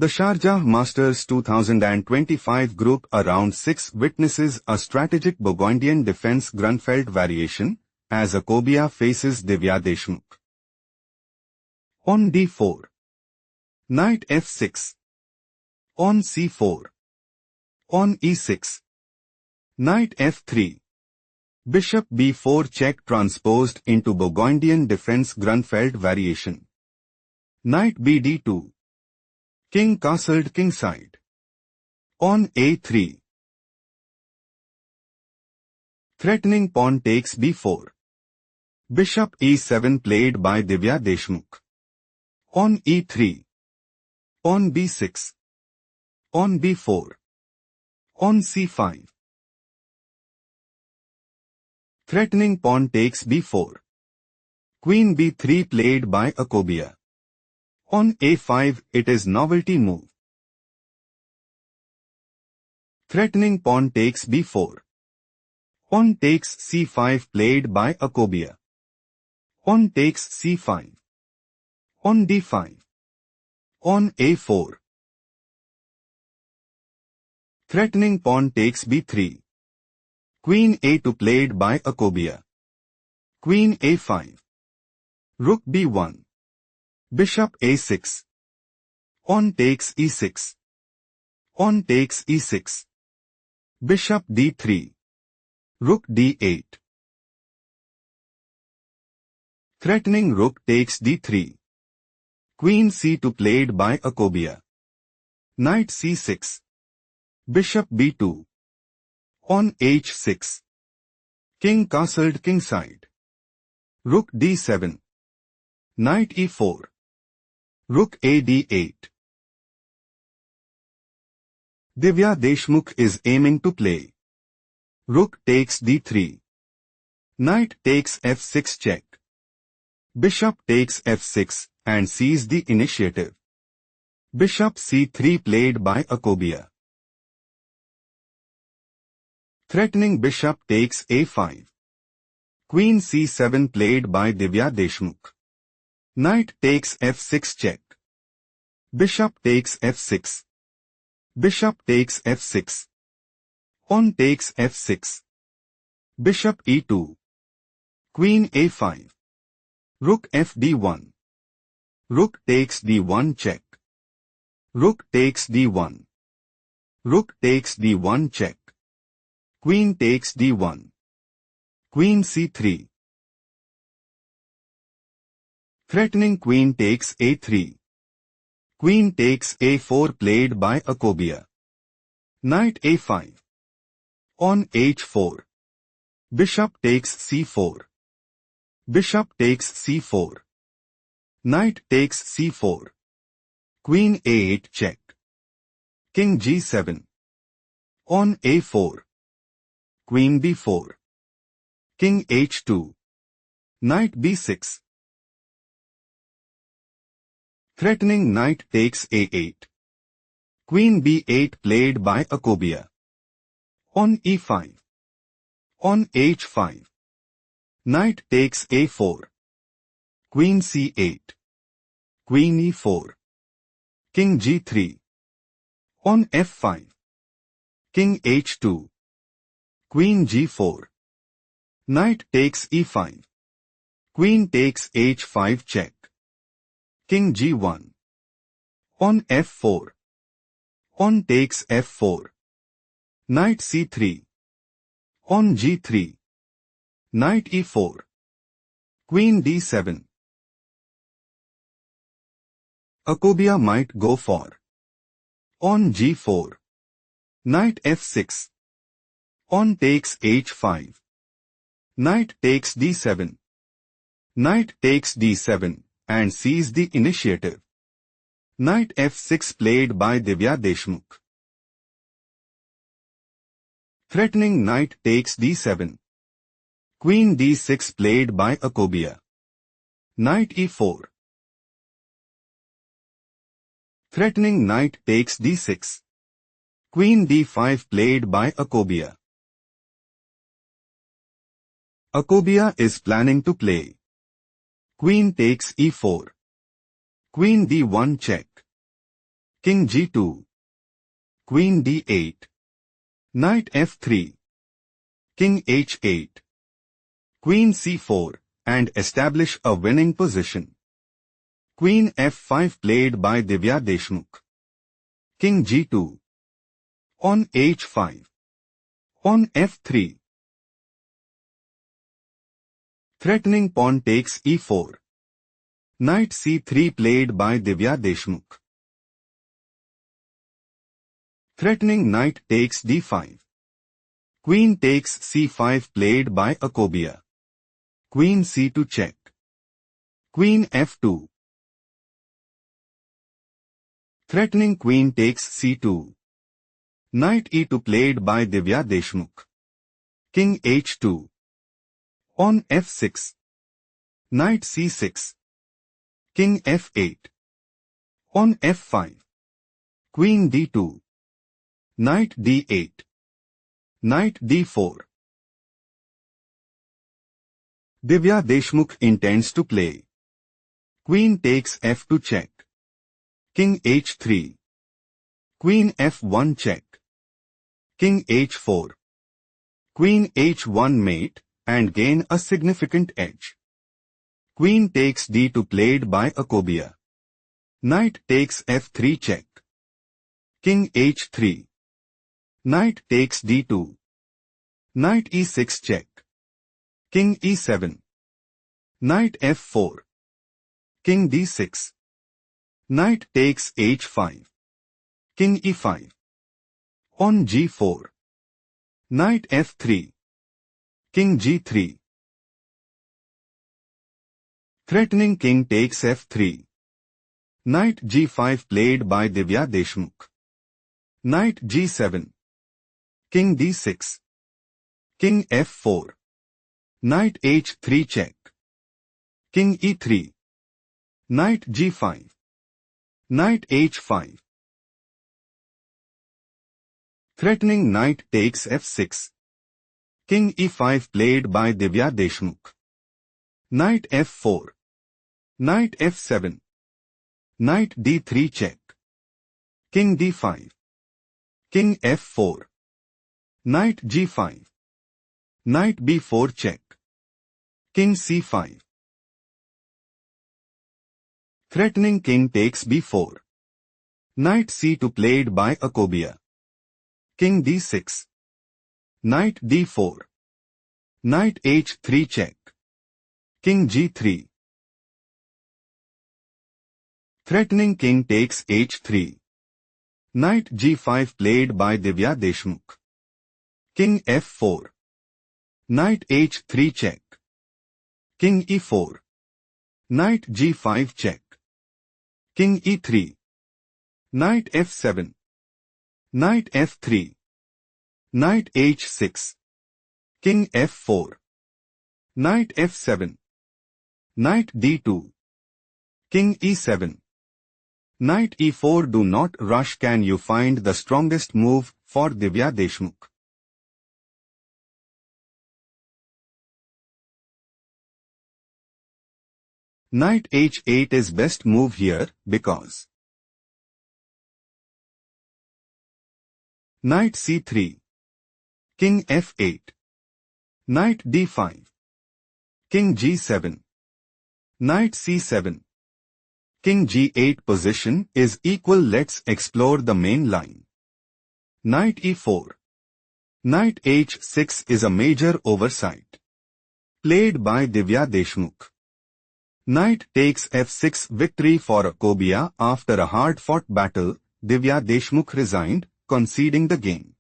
The Sharjah Masters 2025 Group Around 6 witnesses a strategic Burgundian defense Grunfeld variation, as Akobian faces Divya Deshmukh. On d4. Knight f6. On c4. On e6. Knight f3. Bishop b4 check transposed into Burgundian defense Grunfeld variation. Knight bd2. King castled kingside. On a3. Threatening pawn takes b4. Bishop e7 played by Divya Deshmukh. On e3. On b6. On b4. On c5. Threatening pawn takes b4. Queen b3 played by Akobian. On a5 it is novelty move. Threatening pawn takes b4. Pawn takes c5 played by Akobian. Pawn takes c5. On d5. On a4. Threatening pawn takes b3. Queen a2 played by Akobian. Queen a5. Rook b1. Bishop a6. Pawn takes e6. Pawn takes e6. Bishop d3. Rook d8. Threatening rook takes d3. Queen c2 played by Akobian. Knight c6. Bishop b2. On h6. King castled kingside. Rook d7. Knight e4. Rook a d8. Divya Deshmukh is aiming to play. Rook takes d3. Knight takes f6 check. Bishop takes f6 and sees the initiative. Bishop c3 played by Akobian. Threatening bishop takes a5. Queen c7 played by Divya Deshmukh. Knight takes f6 check. Bishop takes f6. Bishop takes f6. Pawn takes f6. Bishop e2. Queen a5. Rook fd1. Rook takes d1 check. Rook takes d1. Rook takes d1 check. Queen takes d1. Queen c3. Threatening queen takes a3. Queen takes a4 played by Akobian. Knight a5. On h4. Bishop takes c4. Bishop takes c4. Knight takes c4. Queen a8 check. King g7. On a4. Queen b4. King h2. Knight b6. Threatening knight takes a8. Queen b8 played by Akobian. On e5. On h5. Knight takes a4. Queen c8. Queen e4. King g3. On f5. King h2. Queen g4. Knight takes e5. Queen takes h5 check. King g1. On f4. Pawn takes f4. Knight c3. On g3. Knight e4. Queen d7. Akobian might go for. On g4. Knight f6. Pawn takes h5. Knight takes d7. Knight takes d7 and sees the initiative. Knight f6 played by Divya Deshmukh. Threatening knight takes d7. Queen d6 played by Akobian. Knight e4. Threatening knight takes d6. Queen d5 played by Akobian. Akobian is planning to play. Queen takes e4. Queen d1 check. King g2. Queen d8. Knight f3. King h8. Queen c4, and establish a winning position. Queen f5 played by Divya Deshmukh. King g2. On h5. On f3. Threatening pawn takes e4. Knight c3 played by Divya Deshmukh. Threatening knight takes d5. Queen takes c5 played by Akobian. Queen c2 check. Queen f2. Threatening queen takes c2. Knight e2 played by Divya Deshmukh. King h2. On f6. Knight c6. King f8. On f5. Queen d2. Knight d8. Knight d4. Divya Deshmukh intends to play. Queen takes f2 check. King h3. Queen f1 check. King h4. Queen h1 mate, and gain a significant edge. Queen takes d2 played by Akobian. Knight takes f3 check. King h3. Knight takes d2. Knight e6 check. King e7. Knight f4. King d6. Knight takes h5. King e5. On g4. Knight f3. King g3. Threatening king takes f3. Knight g5 played by Divya Deshmukh. Knight g7. King d6. King f4. Knight h3 check. King e3. Knight g5. Knight h5. Threatening knight takes f6. King e5 played by Divya Deshmukh. Knight f4. Knight f7. Knight d3 check. King d5. King f4. Knight g5. Knight b4 check. King c5. Threatening king takes b4. Knight c2 played by Akobian. King d6. Knight d4. Knight h3 check. King g3. Threatening king takes h3. Knight g5 played by Divya Deshmukh. King f4. Knight h3 check. King e4. Knight g5 check. King e3. Knight f7. Knight f3. Knight h6. King f4. Knight f7. Knight d2. King e7. Knight e4. Do not rush. Can you find the strongest move for Divya Deshmukh? Knight h8 is best move here because Knight c3. King f8. Knight d5. King g7. Knight c7. King g8 position is equal. Let's explore the main line. Knight e4. Knight h6 is a major oversight played by Divya Deshmukh. Knight takes f6 victory for Akobian. After a hard-fought battle, Divya Deshmukh resigned, conceding the game.